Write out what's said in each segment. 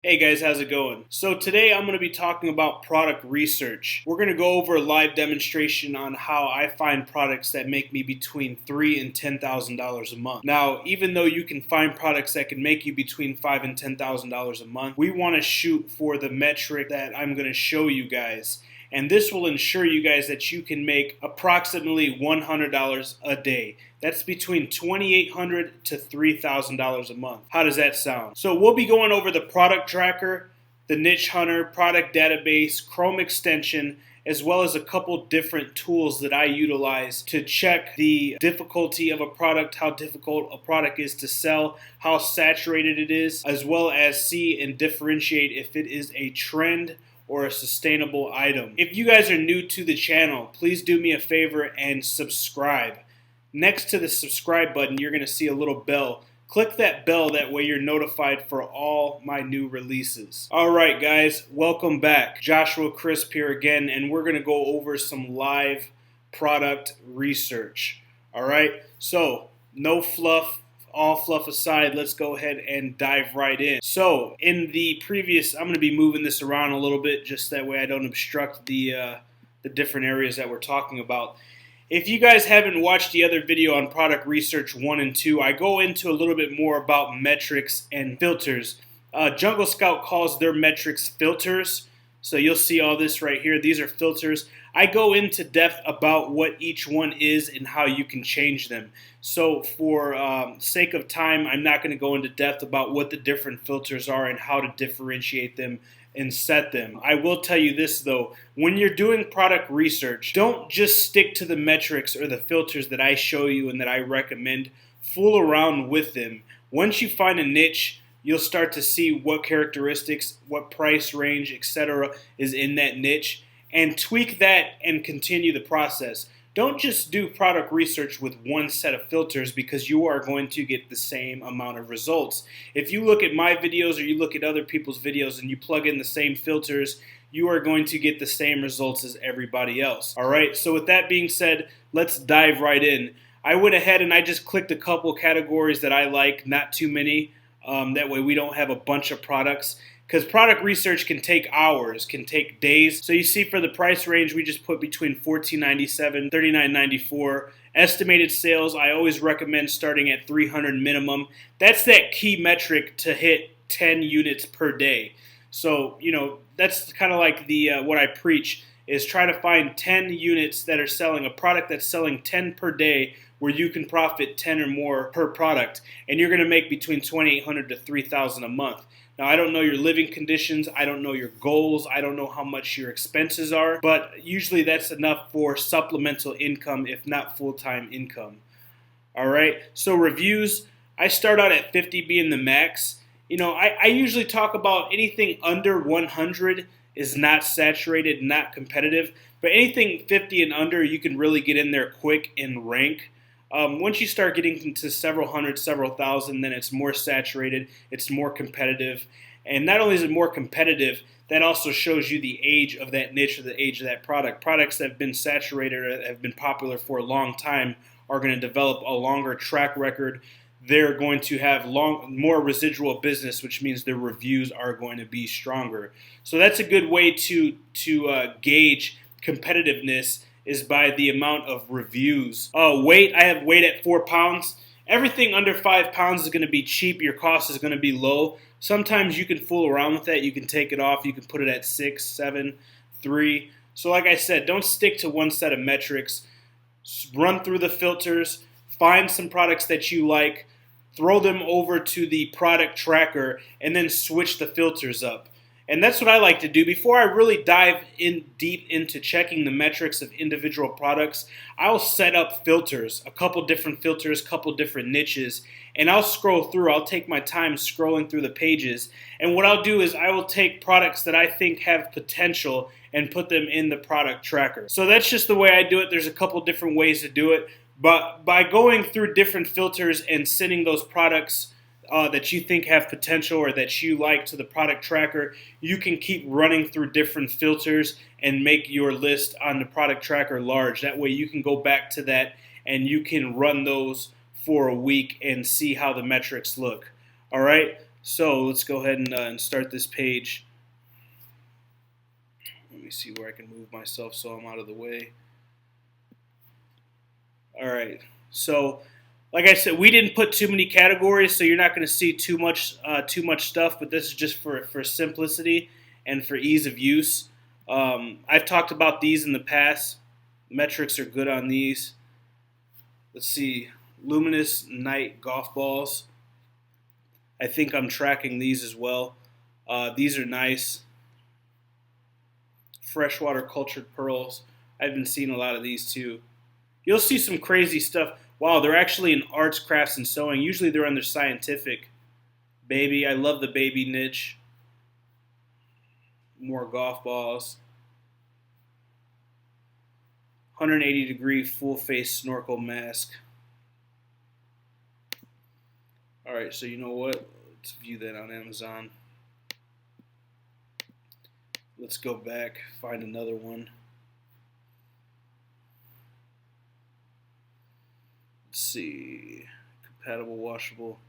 Hey guys, how's it going? So today I'm going to be talking about product research. We're going to go over a live demonstration on how I find products that make me between $3,000 and $10,000 a month. Now, even though you can find products that can make you between $5,000 and $10,000 a month, we want to shoot for the metric that I'm going to show you guys. And this will ensure you guys that you can make approximately $100 a day. That's between $2,800 to $3,000 a month. How does that sound? So we'll be going over the product tracker, the niche hunter, product database, Chrome extension, as well as a couple different tools that I utilize to check the difficulty of a product, how difficult a product is to sell, how saturated it is, as well as see and differentiate if it is a trend or a sustainable item. If you guys are new to the channel, please do me a favor and subscribe. Next to the subscribe button, you're going to see a little bell. Click that bell, that way you're notified for all my new releases. Alright guys, welcome back. Joshua Crisp here again, and we're going to go over some live product research. Alright, so no fluff. All fluff aside, let's go ahead and dive right in. So in the previous, I'm going to be moving this around a little bit just that way I don't obstruct the different areas that we're talking about. If you guys haven't watched the other video on product research 1 and 2, I go into a little bit more about metrics and filters. Jungle Scout calls their metrics filters. So you'll see all this right here. These are filters. I go into depth about what each one is and how you can change them. So for sake of time, I'm not going to go into depth about what the different filters are and how to differentiate them and set them. I will tell you this though, when you're doing product research, don't just stick to the metrics or the filters that I show you and that I recommend. Fool around with them. Once you find a niche, you'll start to see what characteristics, what price range, etc. is in that niche, and tweak that and continue the process. Don't just do product research with one set of filters because you are going to get the same amount of results. If you look at my videos or you look at other people's videos and you plug in the same filters, you are going to get the same results as everybody else. Alright, so with that being said, let's dive right in. I went ahead and I just clicked a couple categories that I like, not too many. That way we don't have a bunch of products, because product research can take hours, can take days. So you see for the price range, we just put between $14.97, $39.94. Estimated sales, I always recommend starting at 300 minimum. That's that key metric to hit 10 units per day. So, you know, that's kind of like the what I preach is try to find 10 units that are selling, a product that's selling 10 per day where you can profit 10 or more per product, and you're going to make between $2,800 to $3,000 a month. Now, I don't know your living conditions, I don't know your goals, I don't know how much your expenses are, but usually that's enough for supplemental income, if not full-time income. Alright, so reviews, I start out at 50 being the max. You know, I usually talk about anything under 100 is not saturated, not competitive, but anything 50 and under, you can really get in there quick and rank. Once you start getting into several hundred, several thousand, then it's more saturated, it's more competitive. And not only is it more competitive, that also shows you the age of that niche or the age of that product. Products that have been saturated or have been popular for a long time are going to develop a longer track record. They're going to have more residual business, which means their reviews are going to be stronger. So that's a good way to gauge competitiveness, is by the amount of reviews. Weight, I have weight at 4 pounds. Everything under 5 pounds is going to be cheap. Your cost is going to be low. Sometimes you can fool around with that. You can take it off. You can put it at 6, 7, 3. So like I said, don't stick to one set of metrics. Run through the filters. Find some products that you like. Throw them over to the product tracker and then switch the filters up. And that's what I like to do. Before I really dive in deep into checking the metrics of individual products, I'll set up filters, a couple different filters, couple different niches, and I'll scroll through. I'll take my time scrolling through the pages. And what I'll do is I will take products that I think have potential and put them in the product tracker. So that's just the way I do it. There's a couple different ways to do it. But by going through different filters and sending those products that you think have potential or that you like to the product tracker, you can keep running through different filters and make your list on the product tracker large. That way you can go back to that and you can run those for a week and see how the metrics look. All right. So let's go ahead and start this page. Let me see where I can move myself so I'm out of the way. All right. So, like I said, we didn't put too many categories, so you're not going to see too much stuff. But this is just for simplicity and for ease of use. I've talked about these in the past. Metrics are good on these. Let's see, Luminous Night golf balls. I think I'm tracking these as well. These are nice. Freshwater cultured pearls. I've been seeing a lot of these too. You'll see some crazy stuff. Wow, they're actually in arts, crafts, and sewing. Usually they're under scientific. Baby, I love the baby niche. More golf balls. 180-degree full face snorkel mask. All right, so you know what? Let's view that on Amazon. Let's go back, find another one. Let's see. Compatible, washable.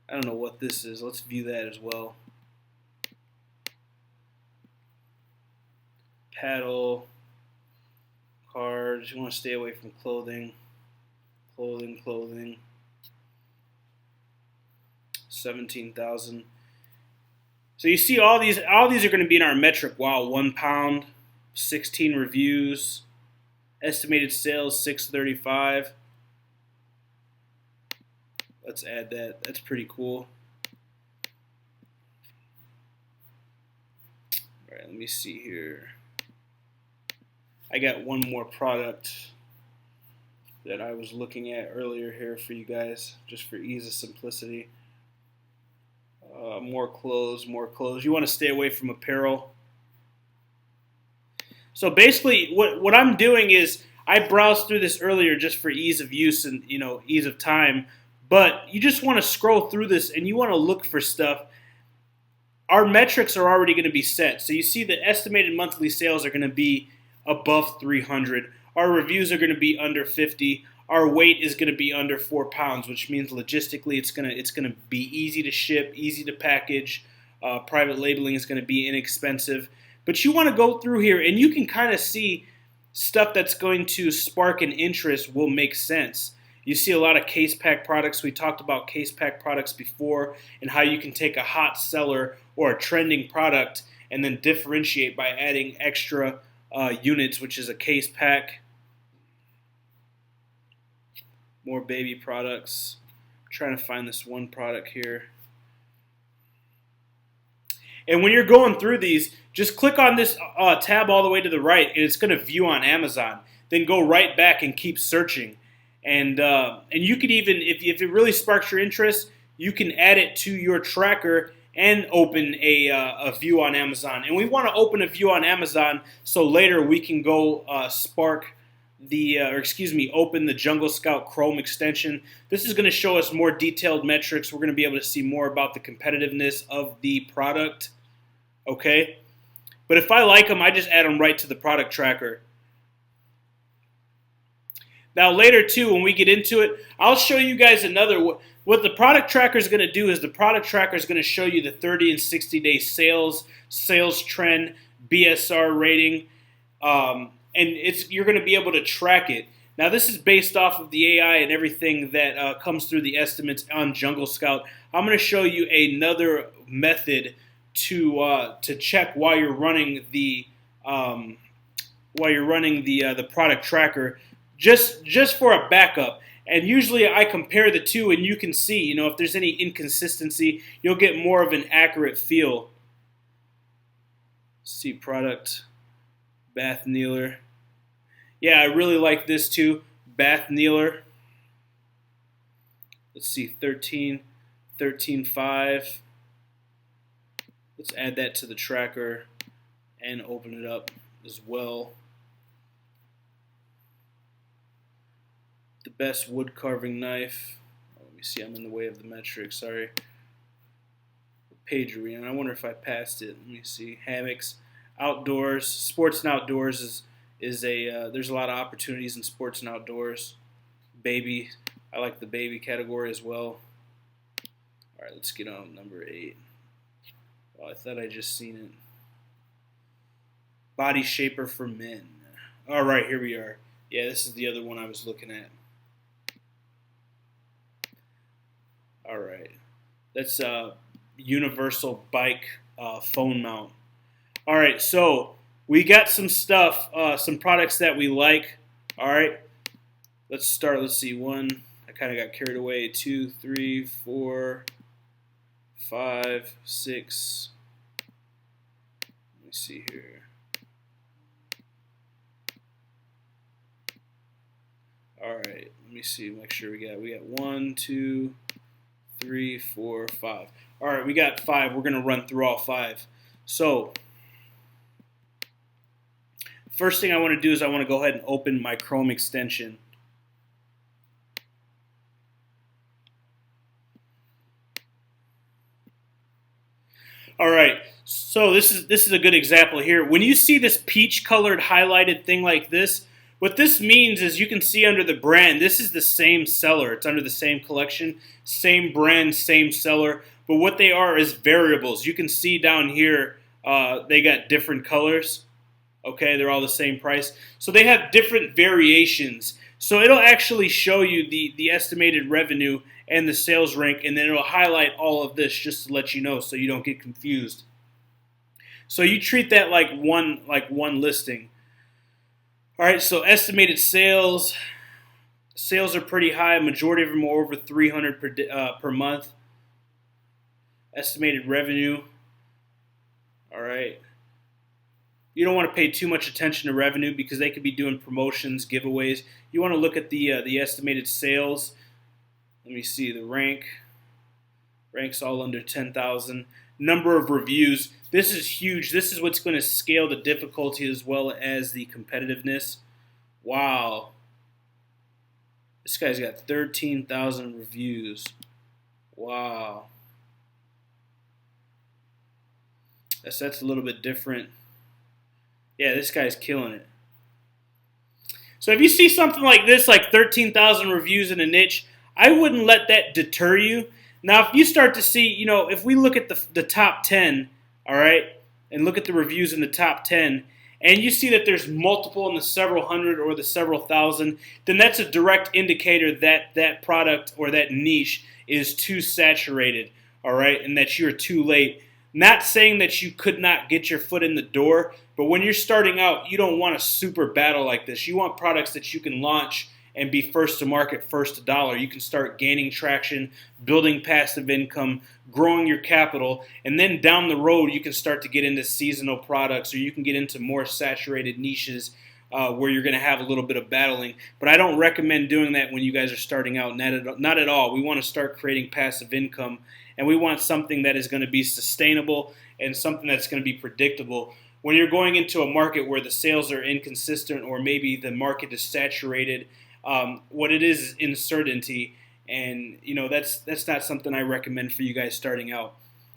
I don't know what this is. Let's view that as well. Paddle. Cards. You want to stay away from clothing. Clothing. 17,000. So you see all these are going to be in our metric. Wow, 1 pound, 16 reviews, estimated sales 635. Let's add that. That's pretty cool. All right, let me see here. I got one more product that I was looking at earlier here for you guys, just for ease of simplicity. More clothes. You want to stay away from apparel. So basically, what I'm doing is I browsed through this earlier just for ease of use and ease of time. But you just want to scroll through this and you want to look for stuff. Our metrics are already going to be set. So you see the estimated monthly sales are going to be above 300. Our reviews are going to be under 50. Our weight is going to be under 4 pounds, which means logistically it's going to be easy to ship, easy to package. Private labeling is going to be inexpensive. But you want to go through here and you can kind of see stuff that's going to spark an interest will make sense. You see a lot of case pack products. We talked about case pack products before and how you can take a hot seller or a trending product and then differentiate by adding extra units, which is a case pack. More baby products. I'm trying to find this one product here. And when you're going through these, just click on this tab all the way to the right, and it's going to view on Amazon. Then go right back and keep searching. And you could even, if it really sparks your interest, you can add it to your tracker and open a view on Amazon. And we want to open a view on Amazon so later we can go open the Jungle Scout Chrome extension. This is going to show us more detailed metrics. We're going to be able to see more about the competitiveness of the product. Okay? But if I like them, I just add them right to the product tracker. Now later too, when we get into it, I'll show you guys another. What the product tracker is going to do is the product tracker is going to show you the 30 and 60-day sales trend, BSR rating, and you're going to be able to track it. Now this is based off of the AI and everything that comes through the estimates on Jungle Scout. I'm going to show you another method to check while you're running the product tracker, just for a backup. And usually I compare the two, and you can see, if there's any inconsistency, you'll get more of an accurate feel. See product, bath kneeler. Yeah, I really like this too, bath kneeler. Let's see, 13.5. Let's add that to the tracker and open it up as well. The best wood carving knife. Let me see, I'm in the way of the metric, sorry. Page arena, I wonder if I passed it. Let me see. Hammocks, outdoors, sports and outdoors is there's a lot of opportunities in sports and outdoors. Baby, I like the baby category as well. All right, let's get on number 8. Oh, I thought I just seen it. Body shaper for men. All right, here we are. Yeah, this is the other one I was looking at. All right, that's a universal bike phone mount. All right, so we got some stuff, some products that we like. All right, let's start. Let's see. 1, I kind of got carried away. 2, 3, 4, 5, 6. Let me see here. All right, let me see. Make sure we got 1, 2, 3, 4, 5. All right, we got 5. We're gonna run through all 5. So first thing I want to do is I want to go ahead and open my Chrome extension. All right, so this is a good example here. When you see this peach colored highlighted thing like this, what this means is you can see under the brand, this is the same seller. It's under the same collection, same brand, same seller. But what they are is variables. You can see down here they got different colors. Okay, they're all the same price. So they have different variations. So it'll actually show you the estimated revenue and the sales rank, and then it'll highlight all of this just to let you know so you don't get confused. So you treat that like one listing. All right, so estimated sales. Sales are pretty high. Majority of them are over 300 per month. Estimated revenue. All right. You don't want to pay too much attention to revenue because they could be doing promotions, giveaways. You want to look at the estimated sales. Let me see the rank. Rank's all under 10,000. Number of reviews. This is huge. This is what's going to scale the difficulty as well as the competitiveness. Wow. This guy's got 13,000 reviews. Wow. That's a little bit different. Yeah, this guy's killing it. So if you see something like this, like 13,000 reviews in a niche, I wouldn't let that deter you. Now, if you start to see, if we look at the top 10, all right, and look at the reviews in the top 10, and you see that there's multiple in the several hundred or the several thousand, then that's a direct indicator that that product or that niche is too saturated, all right, and that you're too late. Not saying that you could not get your foot in the door, but when you're starting out, you don't want a super battle like this. You want products that you can launch and be first to market, first to dollar. You can start gaining traction, building passive income, growing your capital, and then down the road you can start to get into seasonal products, or you can get into more saturated niches where you're going to have a little bit of battling. But I don't recommend doing that when you guys are starting out, not at all. We want to start creating passive income, and we want something that is going to be sustainable and something that's going to be predictable. When you're going into a market where the sales are inconsistent or maybe the market is saturated, what it is uncertainty, and that's not something I recommend for you guys starting out.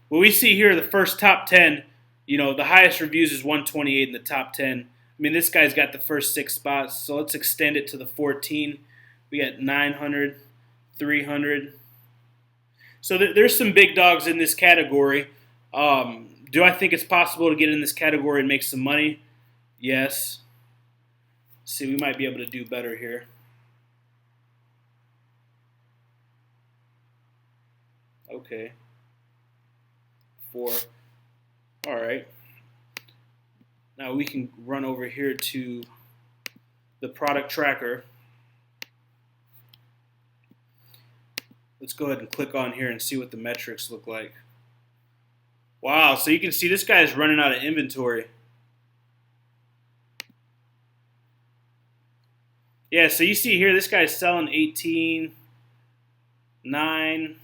What we see here, the first top 10, the highest reviews is 128 in the top 10. I mean, this guy's got the first 6 spots, so let's extend it to the 14. We got 900, 300. So there's some big dogs in this category. Do I think it's possible to get in this category and make some money? Yes. Let's see, we might be able to do better here. Okay. 4. All right. Now we can run over here to the product tracker. Let's go ahead and click on here and see what the metrics look like. Wow, so you can see this guy is running out of inventory. Yeah, so you see here, this guy's selling 18, 9.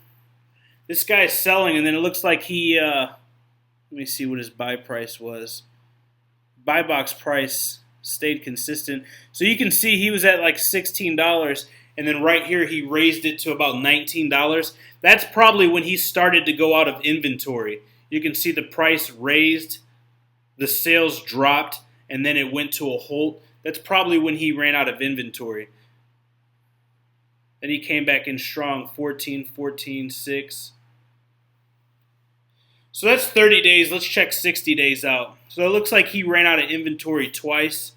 This guy's selling, and then it looks like he, let me see what his buy price was. Buy box price stayed consistent. So you can see he was at like $16, and then right here he raised it to about $19. That's probably when he started to go out of inventory. You can see the price raised, the sales dropped, and then it went to a halt. That's probably when he ran out of inventory. Then he came back in strong, 14, 14, 6. So that's 30 days. Let's check 60 days out. So it looks like he ran out of inventory twice.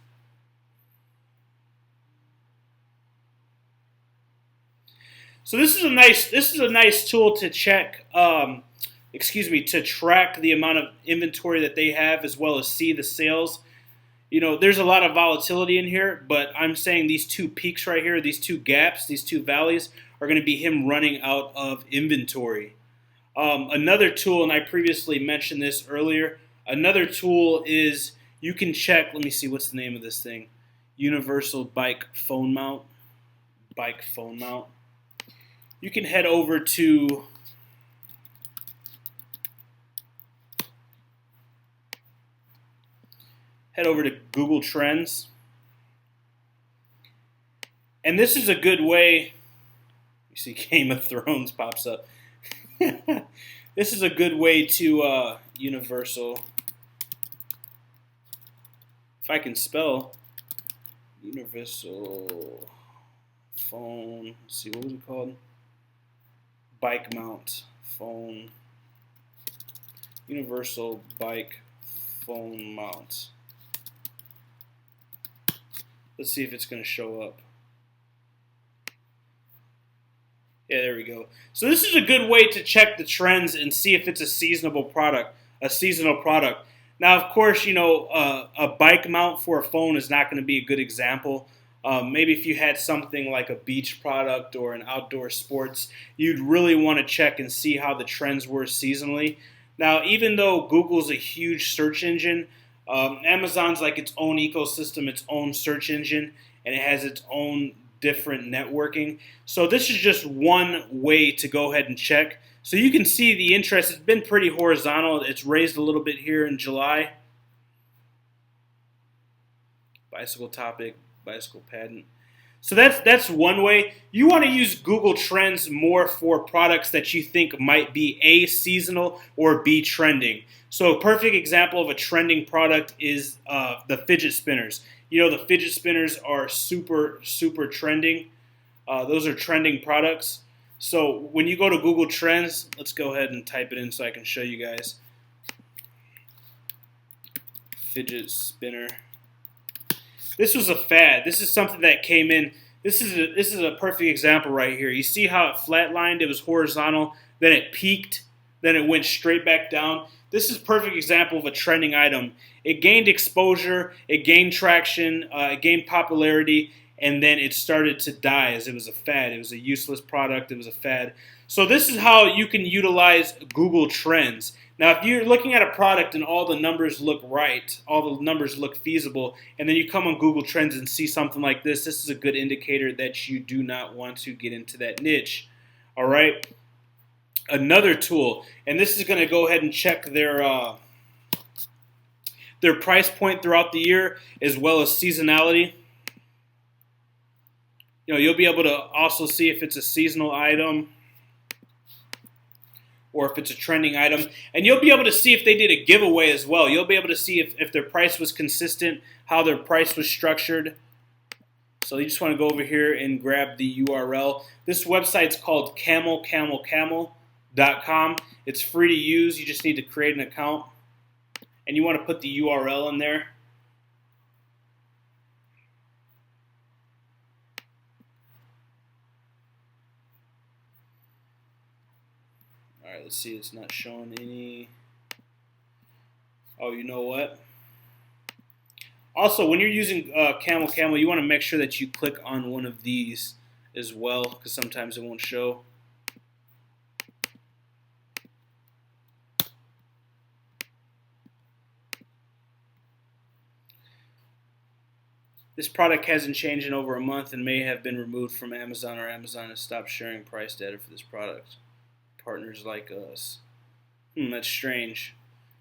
So this is a nice tool to check. To track the amount of inventory that they have, as well as see the sales. You know, there's a lot of volatility in here, but I'm saying these two peaks right here, these two gaps, these two valleys are going to be him running out of inventory. Another tool, and I previously mentioned this earlier, another tool is you can check, let me see, what's the name of this thing? Universal Bike Phone Mount. Bike Phone Mount. You can head over to Google Trends. And this is a good way, you see Game of Thrones pops up. This is a good way to Universal, if I can spell, Universal Phone, let's see, what was it called? Bike Mount Phone, Universal Bike Phone Mount. Let's see if it's going to show up. Yeah, there we go. So this is a good way to check the trends and see if it's a seasonal product. Now, of course, you know, a bike mount for a phone is not going to be a good example. Maybe if you had something like a beach product or an outdoor sports, you'd really want to check and see how the trends were seasonally. Now, even though Google's a huge search engine, Amazon's like its own ecosystem, its own search engine, and it has its own different networking. So this is just one way to go ahead and check. So you can see the interest. It's been pretty horizontal. It's raised a little bit here in July. Bicycle topic, bicycle patent. So that's one way. You want to use Google Trends more for products that you think might be A, seasonal, or B, trending. So a perfect example of a trending product is the fidget spinners. You know, the fidget spinners are super, super trending. Those are trending products. So when you go to Google Trends, let's go ahead and type it in so I can show you guys. Fidget spinner. This was a fad. This is something that came in. This is a perfect example right here. You see how it flatlined? It was horizontal. Then it peaked. Then it went straight back down. This is a perfect example of a trending item. It gained exposure, it gained traction, it gained popularity, and then it started to die as it was a fad. It was a useless product. It was a fad. So this is how you can utilize Google Trends. Now, if you're looking at a product and all the numbers look right, all the numbers look feasible, and then you come on Google Trends and see something like this is a good indicator that you do not want to get into that niche. All right? Another tool, and this is going to go ahead and check their price point throughout the year as well as seasonality. You know, you'll be able to also see if it's a seasonal item or if it's a trending item. And you'll be able to see if they did a giveaway as well. You'll be able to see if their price was consistent, how their price was structured. So you just want to go over here and grab the URL. This website's called camelcamel.com. It's free to use. You just need to create an account. And you want to put the URL in there. All right, let's see. It's not showing any. Oh, you know what? Also, when you're using Camel, you want to make sure that you click on one of these as well, because sometimes it won't show. This product hasn't changed in over a month and may have been removed from Amazon, or Amazon has stopped sharing price data for this product. Partners like us. That's strange.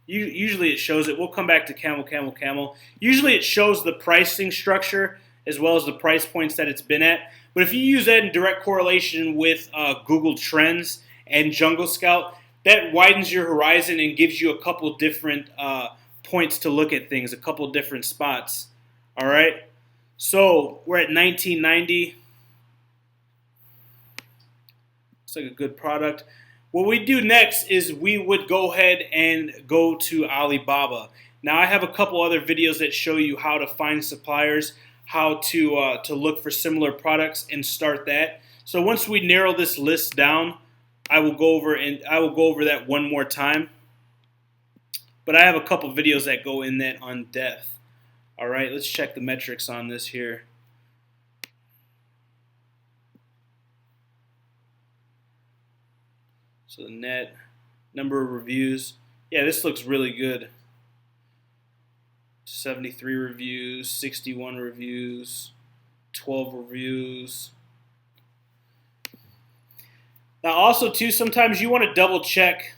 Usually it shows it. We'll come back to Camel. Usually it shows the pricing structure as well as the price points that it's been at. But if you use that in direct correlation with Google Trends and Jungle Scout, that widens your horizon and gives you a couple different points to look at things, a couple different spots. All right? So we're at 1990. Looks like a good product. What we do next is we would go ahead and go to Alibaba. Now I have a couple other videos that show you how to find suppliers, how to look for similar products and start that. So once we narrow this list down, I will go over that one more time. But I have a couple videos that go in that on depth. All right, let's check the metrics on this here. So the net number of reviews. Yeah, this looks really good. 73 reviews, 61 reviews, 12 reviews. Now also too, sometimes you want to double check.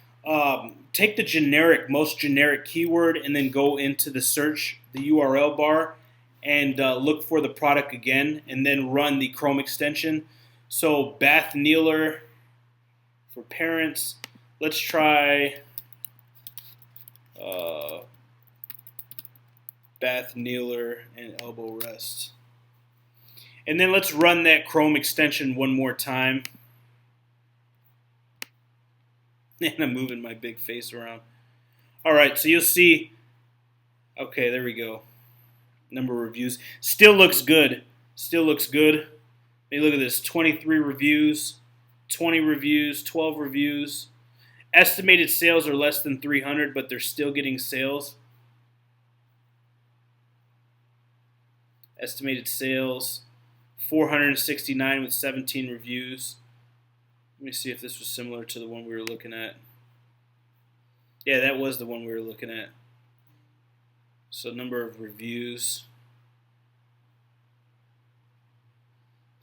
Take the most generic keyword and then go into the search, the URL bar, and look for the product again, and then run the Chrome extension. So bath kneeler for parents. Let's try bath kneeler and elbow rest. And then let's run that Chrome extension one more time. And I'm moving my big face around. All right, so you'll see. Okay, there we go. Number of reviews. Still looks good. Still looks good. Hey, look at this. 23 reviews, 20 reviews, 12 reviews. Estimated sales are less than 300, but they're still getting sales. Estimated sales, 469 with 17 reviews. Let me see if this was similar to the one we were looking at. Yeah, that was the one we were looking at. So number of reviews,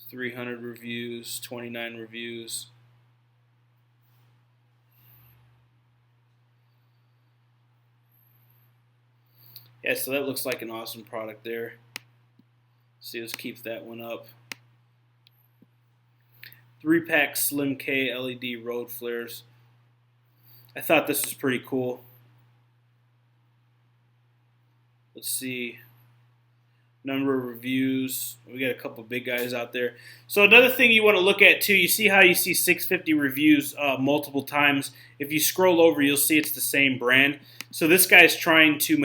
300 reviews, 29 reviews. Yeah, so that looks like an awesome product there. See, let's keep that one up. 3-pack Slim K LED road flares. I thought this was pretty cool. Let's see. Number of reviews. We got a couple big guys out there. So another thing you want to look at too, you see how you see 650 reviews multiple times. If you scroll over, you'll see it's the same brand. So this guy's trying to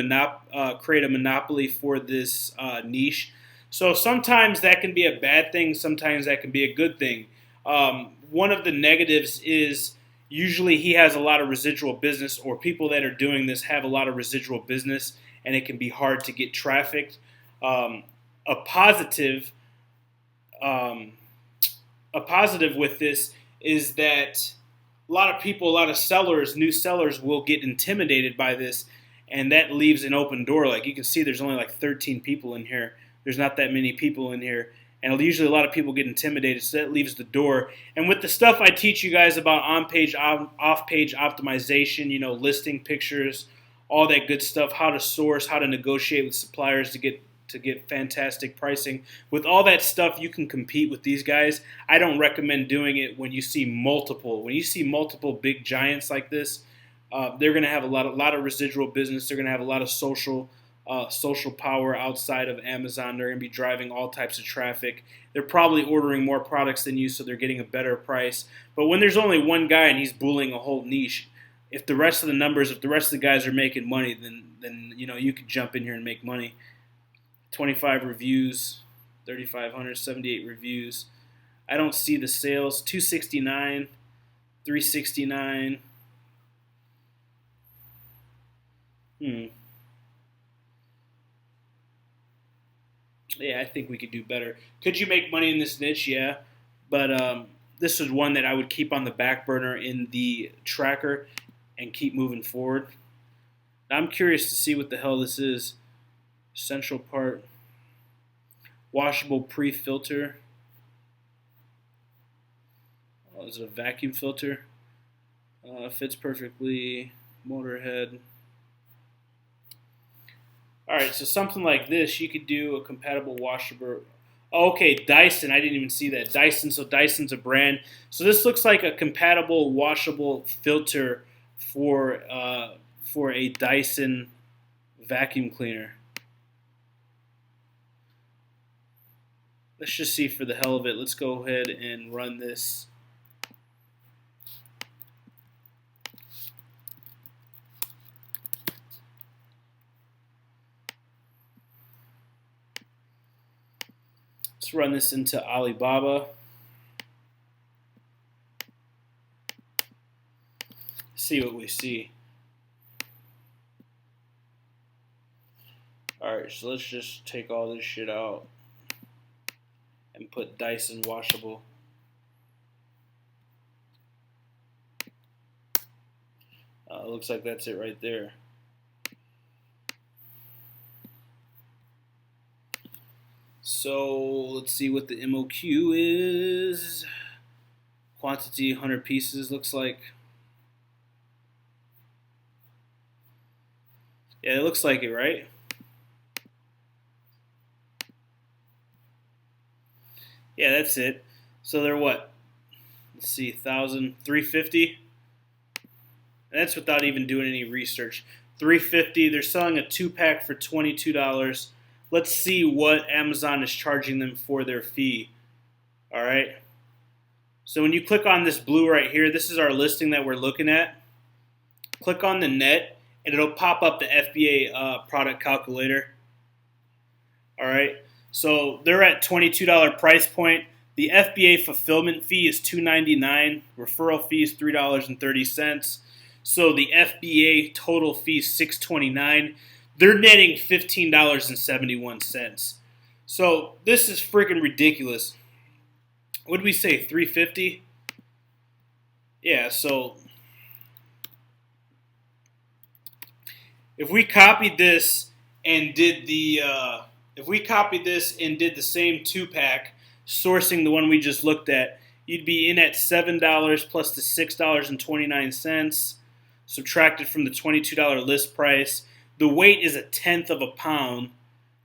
create a monopoly for this niche. So sometimes that can be a bad thing. Sometimes that can be a good thing. One of the negatives is usually he has a lot of residual business, or people that are doing this have a lot of residual business, and it can be hard to get trafficked. A positive with this is that a lot of people, a lot of sellers, new sellers will get intimidated by this, and that leaves an open door. Like you can see, there's only like 13 people in here. There's not that many people in here. And usually a lot of people get intimidated, so that leaves the door. And with the stuff I teach you guys about on-page, off-page optimization, you know, listing pictures, all that good stuff, how to source, how to negotiate with suppliers to get fantastic pricing. With all that stuff, you can compete with these guys. I don't recommend doing it when you see multiple. When you see multiple big giants like this, they're going to have a lot of residual business. They're going to have a lot of social power outside of Amazon. They're going to be driving all types of traffic. They're probably ordering more products than you, so they're getting a better price. But when there's only one guy and he's bullying a whole niche, if the rest of the guys are making money, then you know you could jump in here and make money. 25 reviews, 3,500, 78 reviews. I don't see the sales. 269, 369. Yeah, I think we could do better. Could you make money in this niche? Yeah. But this is one that I would keep on the back burner in the tracker and keep moving forward. Now, I'm curious to see what the hell this is. Central part. Washable pre-filter. Oh, is it a vacuum filter? Fits perfectly. Motor head. Alright, so something like this, you could do a compatible washable. Oh, okay, Dyson. I didn't even see that. Dyson. So Dyson's a brand. So this looks like a compatible washable filter for a Dyson vacuum cleaner. Let's just see for the hell of it. Let's go ahead and run this. Let's run this into Alibaba. See what we see. Alright, so let's just take all this shit out and put Dyson washable. Looks like that's it right there. So let's see what the MOQ is. Quantity 100 pieces looks like. Yeah, it looks like it, right? Yeah, that's it. So they're what? Let's see, 350. That's without even doing any research. 350. They're selling a 2-pack for $22. Let's see what Amazon is charging them for their fee. All right. So when you click on this blue right here, this is our listing that we're looking at. Click on the net, and it'll pop up the FBA product calculator. All right. So they're at $22 price point. The FBA fulfillment fee is $2.99. Referral fee is $3.30. So the FBA total fee is $6.29. They're netting $15.71. So this is freaking ridiculous. What did we say? $3.50? Yeah. So if we copied this and did the same 2-pack, sourcing the one we just looked at, you'd be in at $7 plus the $6.29 subtracted from the $22 list price. The weight is 1/10 of a pound,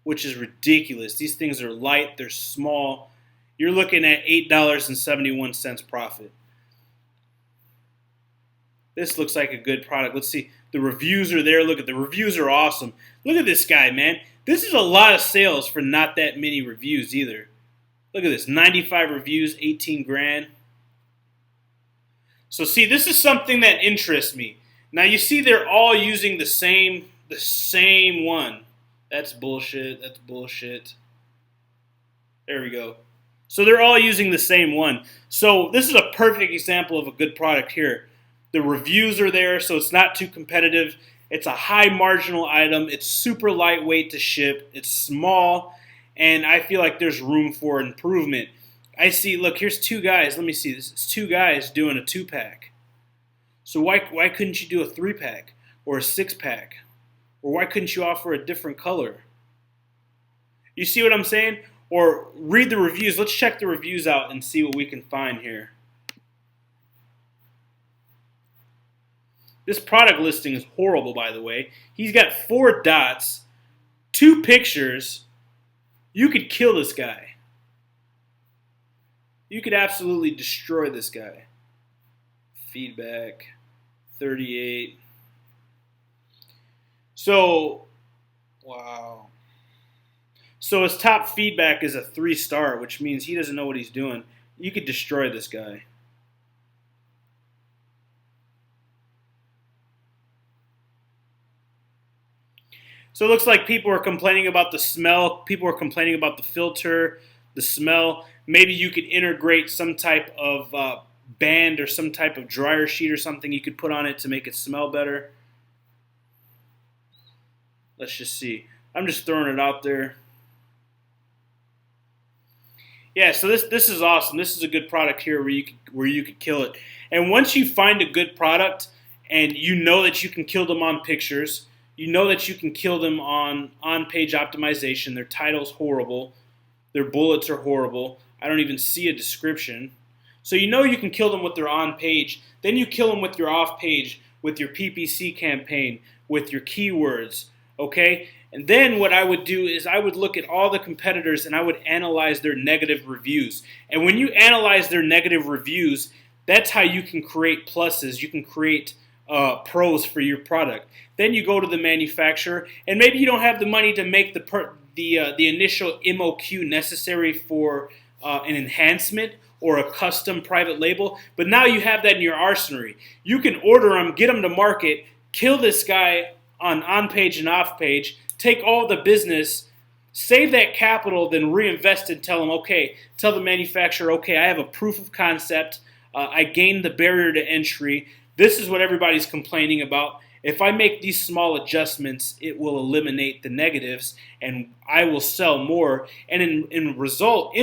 which is ridiculous. These things are light, they're small. You're looking at $8.71 profit. This looks like a good product. Let's see. The reviews are there. Look at the reviews are awesome. Look at this guy, man. This is a lot of sales for not that many reviews either. Look at this. 95 reviews, 18 grand. So see, this is something that interests me. Now you see they're all using the same one. That's bullshit. That's bullshit. There we go. So they're all using the same one. So this is a perfect example of a good product here. The reviews are there, so it's not too competitive. It's a high marginal item. It's super lightweight to ship. It's small, and I feel like there's room for improvement. I see, look, here's 2 guys. Let me see this. It's 2 guys doing a 2-pack. So why couldn't you do a 3-pack or a 6-pack? Or why couldn't you offer a different color? You see what I'm saying? Or read the reviews. Let's check the reviews out and see what we can find here. This product listing is horrible, by the way. He's got 4 dots, 2 pictures. You could kill this guy. You could absolutely destroy this guy. Feedback, 38. So, wow. So his top feedback is a 3-star, which means he doesn't know what he's doing. You could destroy this guy. So it looks like people are complaining about the smell. People are complaining about the filter, the smell. Maybe you could integrate some type of band or some type of dryer sheet or something you could put on it to make it smell better. Let's just see. I'm just throwing it out there. Yeah, so this is awesome. This is a good product here where you could kill it. And once you find a good product and you know that you can kill them on pictures, you know that you can kill them on page optimization. Their title's horrible. Their bullets are horrible. I don't even see a description. So you know you can kill them with their on page. Then you kill them with your off page, with your PPC campaign, with your keywords, okay? And then what I would do is I would look at all the competitors and I would analyze their negative reviews. And when you analyze their negative reviews, that's how you can create pluses. You can create pros for your product. Then you go to the manufacturer, and maybe you don't have the money to make the initial MOQ necessary for an enhancement or a custom private label, but now you have that in your arsenal. You can order them, get them to market, kill this guy on page and off page, take all the business, Save that capital, then reinvest and tell the manufacturer, okay, I have a proof of concept. I gained the barrier to entry. This is what everybody's complaining about. If I make these small adjustments, it will eliminate the negatives and I will sell more. And in result,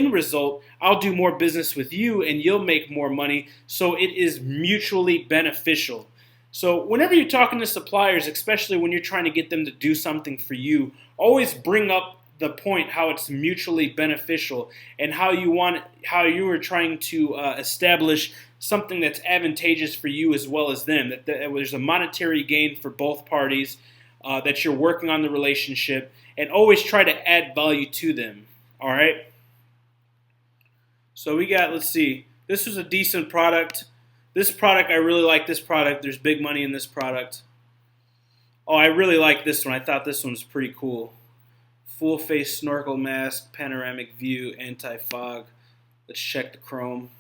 I'll do more business with you and you'll make more money. So it is mutually beneficial. So whenever you're talking to suppliers, especially when you're trying to get them to do something for you, always bring up the point how it's mutually beneficial and how you are trying to establish something that's advantageous for you as well as them. That there's a monetary gain for both parties. That you're working on the relationship, and always try to add value to them. All right. So we got. Let's see. This was a decent product. This product, I really like this product. There's big money in this product. Oh, I really like this one. I thought this one was pretty cool. Full face snorkel mask, panoramic view, anti-fog. Let's check the chrome.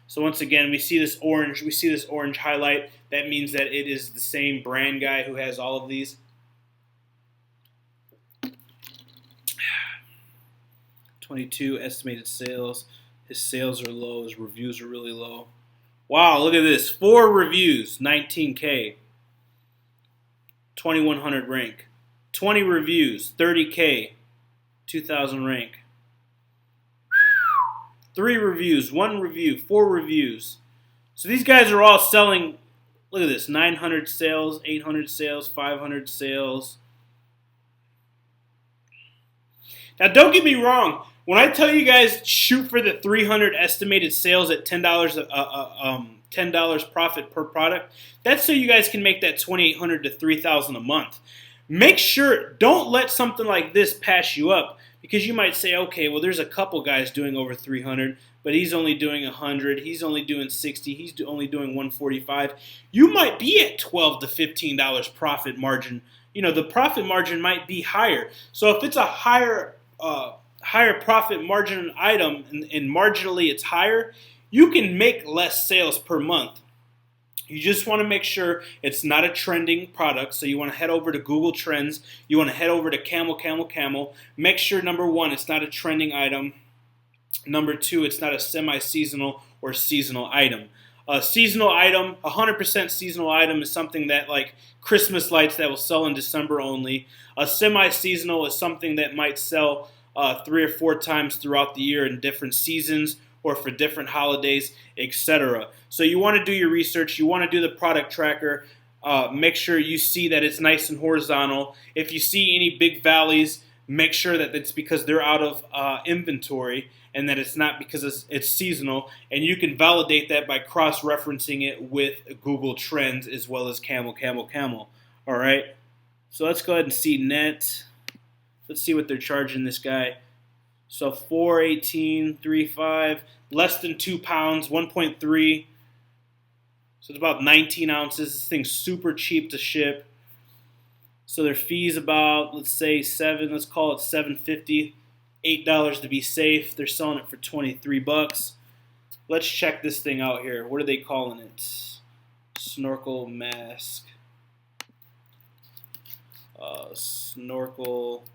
So once again, we see this orange highlight. That means that it is the same brand guy who has all of these. $22 estimated sales. His sales are low. His reviews are really low. Wow, look at this. 4 reviews, 19K. 2100 rank. 20 reviews, 30K. 2000 rank. 3 reviews, 1 review, 4 reviews. So these guys are all selling, look at this, 900 sales, 800 sales, 500 sales. Now don't get me wrong. When I tell you guys shoot for the 300 estimated sales at $10 profit per product, that's so you guys can make that $2,800 to $3,000 a month. Make sure, don't let something like this pass you up, because you might say, okay, well, there's a couple guys doing over 300, but he's only doing 100, he's only doing 60, he's only doing 145. You might be at $12 to $15 profit margin. You know, the profit margin might be higher. So if it's a higher profit margin item and marginally it's higher, you can make less sales per month. You just want to make sure it's not a trending product. So you want to head over to Google Trends. You want to head over to Camel. Make sure, number 1, it's not a trending item. Number 2, it's not a semi-seasonal or seasonal item. A seasonal item, 100% seasonal item, is something that, like Christmas lights, that will sell in December only. A semi-seasonal is something that might sell 3 or 4 times throughout the year in different seasons or for different holidays, etc. So you want to do your research. You want to do the product tracker. Make sure you see that it's nice and horizontal. If you see any big valleys, make sure that it's because they're out of inventory and that it's not because it's seasonal. And you can validate that by cross-referencing it with Google Trends as well as Camel. All right. So let's go ahead and see net. Let's see what they're charging this guy. So 418.35, less than 2 pounds, 1.3. So it's about 19 ounces. This thing's super cheap to ship. So their fee's about, let's say let's call it $7.50, $8 to be safe. They're selling it for $23. Let's check this thing out here. What are they calling it? Snorkel mask. Snorkel.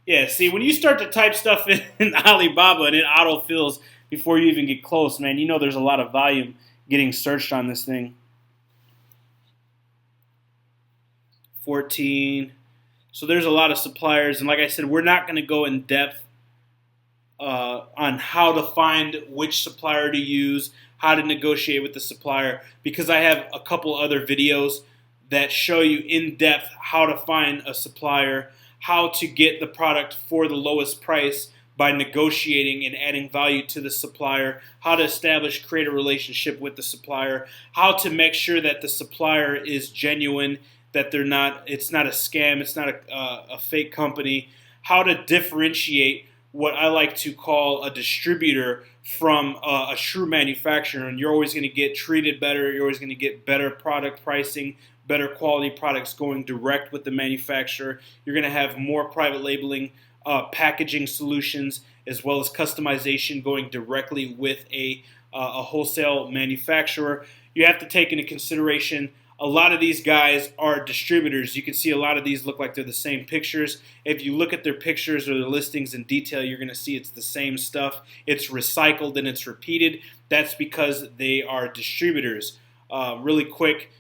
Yeah, see, when you start to type stuff in Alibaba and it autofills before you even get close, man, you know there's a lot of volume getting searched on this thing. 14. So there's a lot of suppliers. And like I said, we're not going to go in depth on how to find which supplier to use, how to negotiate with the supplier, because I have a couple other videos that show you in depth how to find a supplier, how to get the product for the lowest price by negotiating and adding value to the supplier, how to create a relationship with the supplier, how to make sure that the supplier is genuine, that it's not a scam, it's not a fake company, how to differentiate what I like to call a distributor from a true manufacturer. And you're always going to get treated better, you're always going to get better product pricing, better quality products going direct with the manufacturer. You're going to have more private labeling, packaging solutions, as well as customization going directly with a wholesale manufacturer. You have to take into consideration a lot of these guys are distributors. You can see a lot of these look like they're the same pictures. If you look at their pictures or their listings in detail, you're going to see it's the same stuff. It's recycled and it's repeated. That's because they are distributors. Really quick,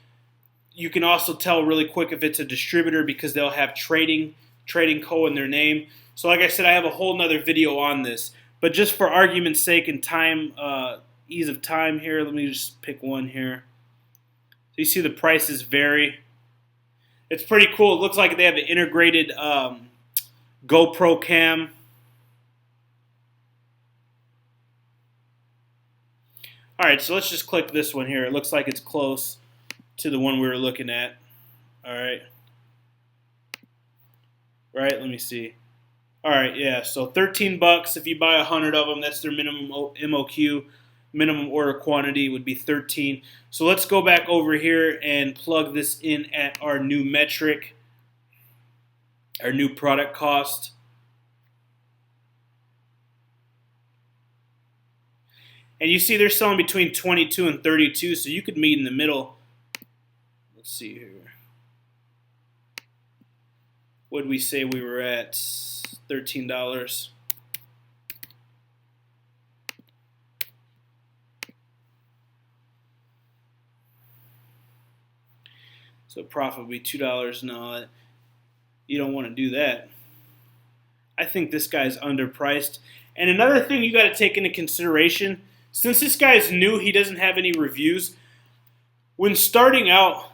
you can also tell really quick if it's a distributor because they'll have trading co in their name. So like I said, I have a whole nother video on this. But just for argument's sake and time, ease of time here, let me just pick one here. So you see the prices vary. It's pretty cool. It looks like they have an integrated GoPro cam. All right, so let's just click this one here. It looks like it's close to the one we were looking at. All right. Right, let me see. All right, yeah, so 13 bucks if you buy 100 of them. That's their minimum MOQ. Minimum order quantity would be 13. So let's go back over here and plug this in at our new metric, our new product cost. And you see they're selling between 22 and 32, so you could meet in the middle. Let's see here. What did we say we were at? $13. So profit would be $2. No, you don't want to do that. I think this guy's underpriced. And another thing you got to take into consideration, since this guy is new, he doesn't have any reviews. When starting out,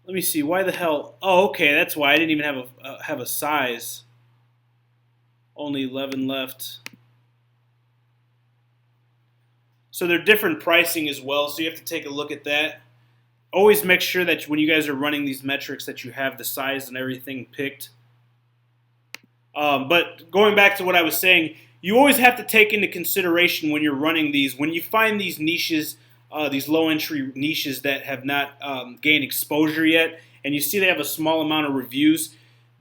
let me see, why the hell? Oh, okay, that's why I didn't even have a size. Only 11 left. So they're different pricing as well, so you have to take a look at that. Always make sure that when you guys are running these metrics that you have the size and everything picked. But going back to what I was saying, you always have to take into consideration when you're running these, when you find these niches, these low entry niches that have not gained exposure yet, and you see they have a small amount of reviews,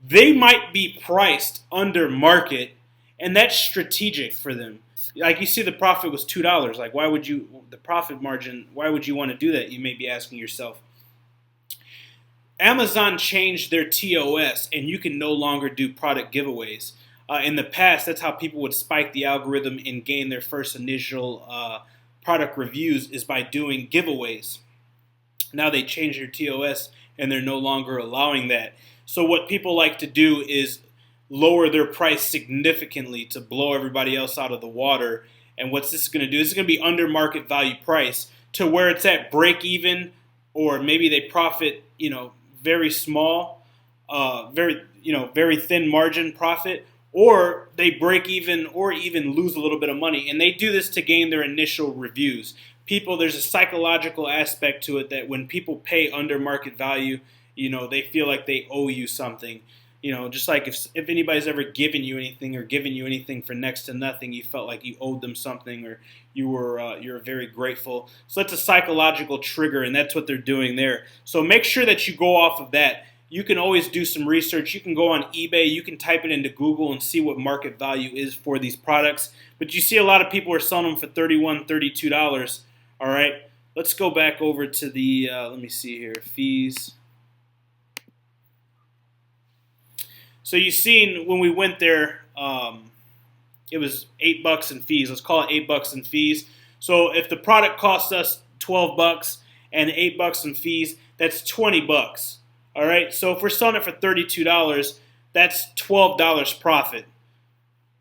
they might be priced under market, and that's strategic for them. Like you see the profit was $2. Like why would you, the profit margin, why would you want to do that? You may be asking yourself. Amazon changed their TOS and you can no longer do product giveaways. In the past, that's how people would spike the algorithm and gain their first initial product reviews is by doing giveaways. Now they changed their TOS and they're no longer allowing that. So what people like to do is lower their price significantly to blow everybody else out of the water. And what's this going to do? This is going to be under market value price to where it's at break even, or maybe they profit, very small, very thin margin profit, or they break even or even lose a little bit of money. And they do this to gain their initial reviews. People, there's a psychological aspect to it that when people pay under market value, they feel like they owe you something. Just like if anybody's ever given you anything or given you anything for next to nothing, you felt like you owed them something or you're very grateful. So that's a psychological trigger, and that's what they're doing there. So make sure that you go off of that. You can always do some research. You can go on eBay. You can type it into Google and see what market value is for these products. But you see a lot of people are selling them for $31, $32. All right, let's go back over to the, let me see here, fees. So you've seen when we went there, it was $8 in fees. Let's call it $8 in fees. So if the product costs us $12 and $8 in fees, that's $20. All right. So if we're selling it for $32, that's $12 profit.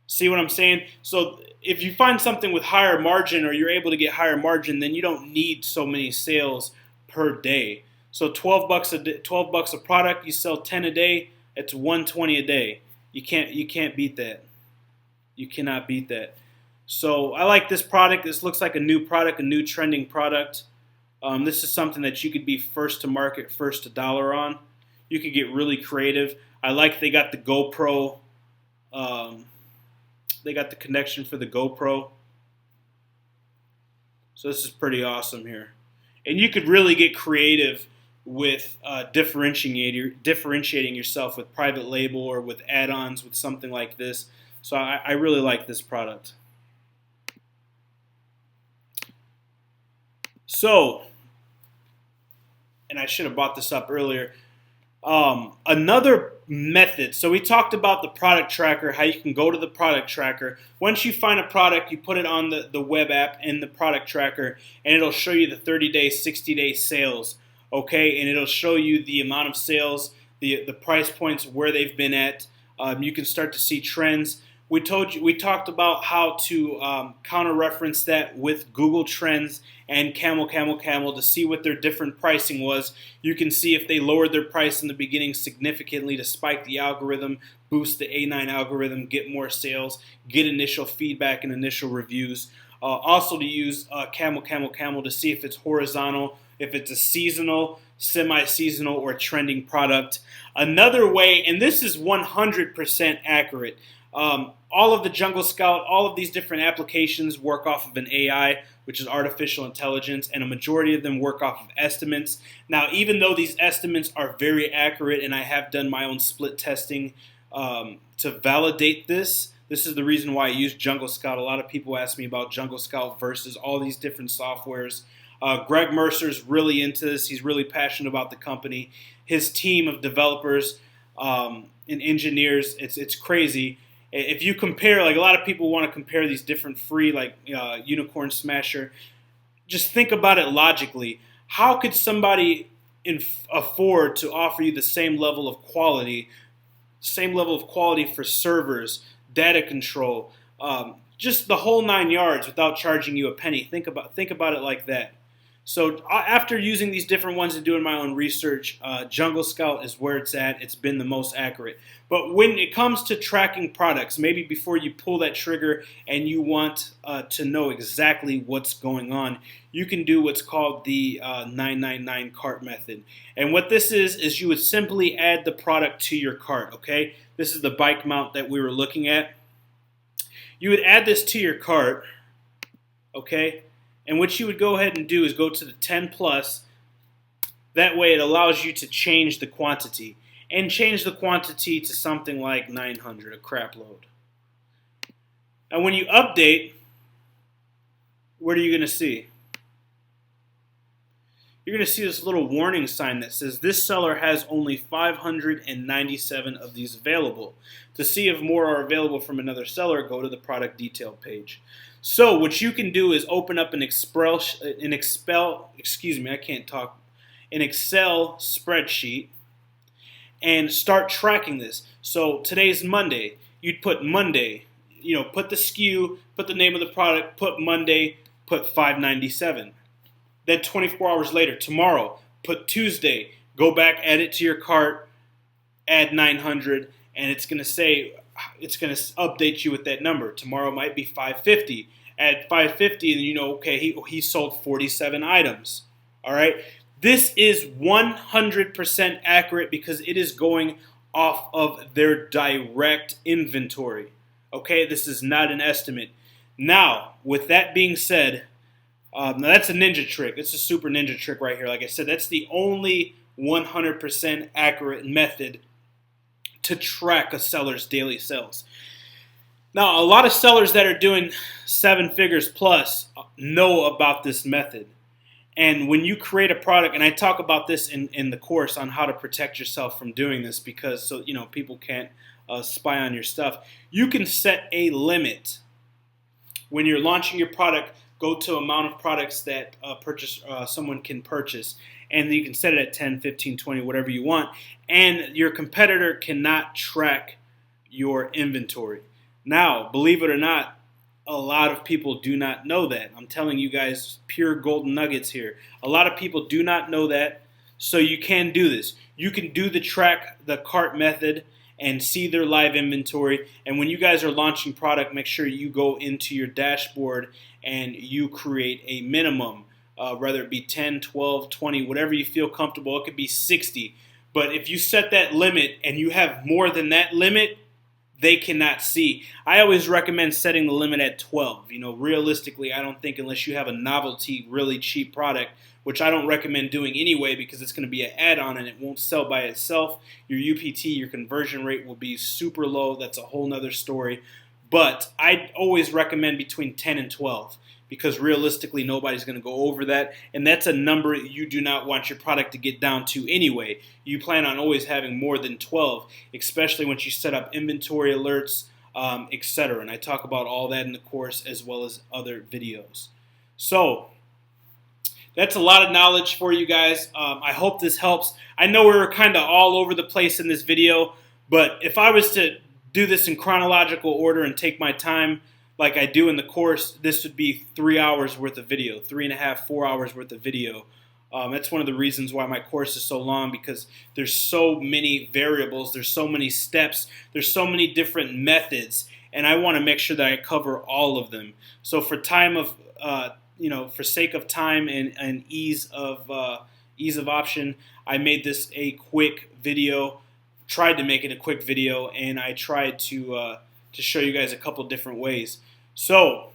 See what I'm saying? So if you find something with higher margin or you're able to get higher margin, then you don't need so many sales per day. So $12 a product, you sell 10 a day. It's $120 a day. You can't beat that. You cannot beat that. So I like this product. This looks like a new product, a new trending product. This is something that you could be first to market, first to dollar on. You could get really creative. I like they got the GoPro. They got the connection for the GoPro. So this is pretty awesome here. And you could really get creative with differentiating yourself with private label or with add-ons with something like this. So I really like this product. So and I should have brought this up earlier. Another method. So we talked about the product tracker, how you can go to the product tracker. Once you find a product, you put it on the web app and the product tracker, and it'll show you the 30-day, 60-day sales. Okay, and it'll show you the amount of sales, the price points, where they've been at. You can start to see trends. We talked about how to counter-reference that with Google Trends and Camel to see what their different pricing was. You can see if they lowered their price in the beginning significantly to spike the algorithm, boost the A9 algorithm, get more sales, get initial feedback and initial reviews. Also to use Camel to see if it's horizontal, if it's a seasonal, semi-seasonal, or trending product. Another way, and this is 100% accurate, all of the Jungle Scout, all of these different applications work off of an AI, which is artificial intelligence, and a majority of them work off of estimates. Now, even though these estimates are very accurate, and I have done my own split testing to validate this is the reason why I use Jungle Scout. A lot of people ask me about Jungle Scout versus all these different softwares. Greg Mercer's really into this. He's really passionate about the company. His team of developers and engineers, it's crazy. If you compare, like a lot of people want to compare these different free, like Unicorn Smasher, just think about it logically. How could somebody afford to offer you the same level of quality for servers, data control, just the whole 9 yards without charging you a penny? Think about it like that. So after using these different ones and doing my own research, Jungle Scout is where it's at. It's been the most accurate. But when it comes to tracking products, maybe before you pull that trigger and you want to know exactly what's going on, you can do what's called the 999 cart method. And what this is you would simply add the product to your cart, okay? This is the bike mount that we were looking at. You would add this to your cart, okay? And what you would go ahead and do is go to the 10 plus. That way it allows you to change the quantity. And change the quantity to something like 900, a crap load. And when you update, what are you going to see? You're going to see this little warning sign that says this seller has only 597 of these available. To see if more are available from another seller, go to the product detail page. So what you can do is open up an Excel spreadsheet and start tracking this. So today's Monday. You'd put Monday, put the SKU, put the name of the product, put Monday, put 597. Then 24 hours later, tomorrow, put Tuesday, go back, add it to your cart, add 900, and it's going to update you with that number. Tomorrow might be 550. Add 550, and okay, he sold 47 items. All right? This is 100% accurate because it is going off of their direct inventory. Okay? This is not an estimate. Now, with that being said, now that's a ninja trick. It's a super ninja trick right here. Like I said, that's the only 100% accurate method to track a seller's daily sales. Now, a lot of sellers that are doing 7 figures plus know about this method. And when you create a product, and I talk about this in the course on how to protect yourself from doing this because people can't spy on your stuff, you can set a limit. When you're launching your product, go to amount of products that someone can purchase. And you can set it at 10, 15, 20, whatever you want. And your competitor cannot track your inventory. Now, believe it or not, a lot of people do not know that. I'm telling you guys pure golden nuggets here. A lot of people do not know that, so you can do this. You can do the cart method and see their live inventory. And when you guys are launching product, make sure you go into your dashboard and you create a minimum, whether it be 10, 12, 20, whatever you feel comfortable. It could be 60. But if you set that limit and you have more than that limit, they cannot see. I always recommend setting the limit at 12. Realistically, I don't think unless you have a novelty, really cheap product, which I don't recommend doing anyway because it's going to be an add-on and it won't sell by itself. Your UPT, your conversion rate will be super low. That's a whole nother story. But I always recommend between 10 and 12 because realistically nobody's going to go over that, and that's a number you do not want your product to get down to anyway. You plan on always having more than 12, especially once you set up inventory alerts, etc. And I talk about all that in the course as well as other videos. So that's a lot of knowledge for you guys. I hope this helps. I know we were kind of all over the place in this video, but if I was to do this in chronological order and take my time like I do in the course, this would be 3 hours worth of video, 3.5, 4 hours worth of video. That's one of the reasons why my course is so long, because there's so many variables, there's so many steps, there's so many different methods, and I want to make sure that I cover all of them. So for time of for sake of time and ease of option, I made this a quick video. Tried to make it a quick video, and I tried to show you guys a couple different ways. So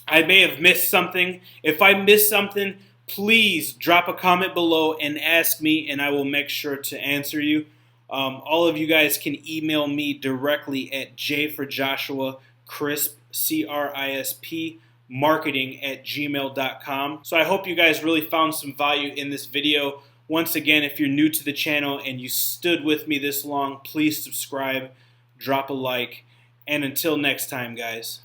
I may have missed something. If I missed something, please drop a comment below and ask me, and I will make sure to answer you. All of you guys can email me directly at jforjoshuacrisp, CRISP, marketing@gmail.com. So I hope you guys really found some value in this video. Once again, if you're new to the channel and you stood with me this long, please subscribe, drop a like, and until next time, guys.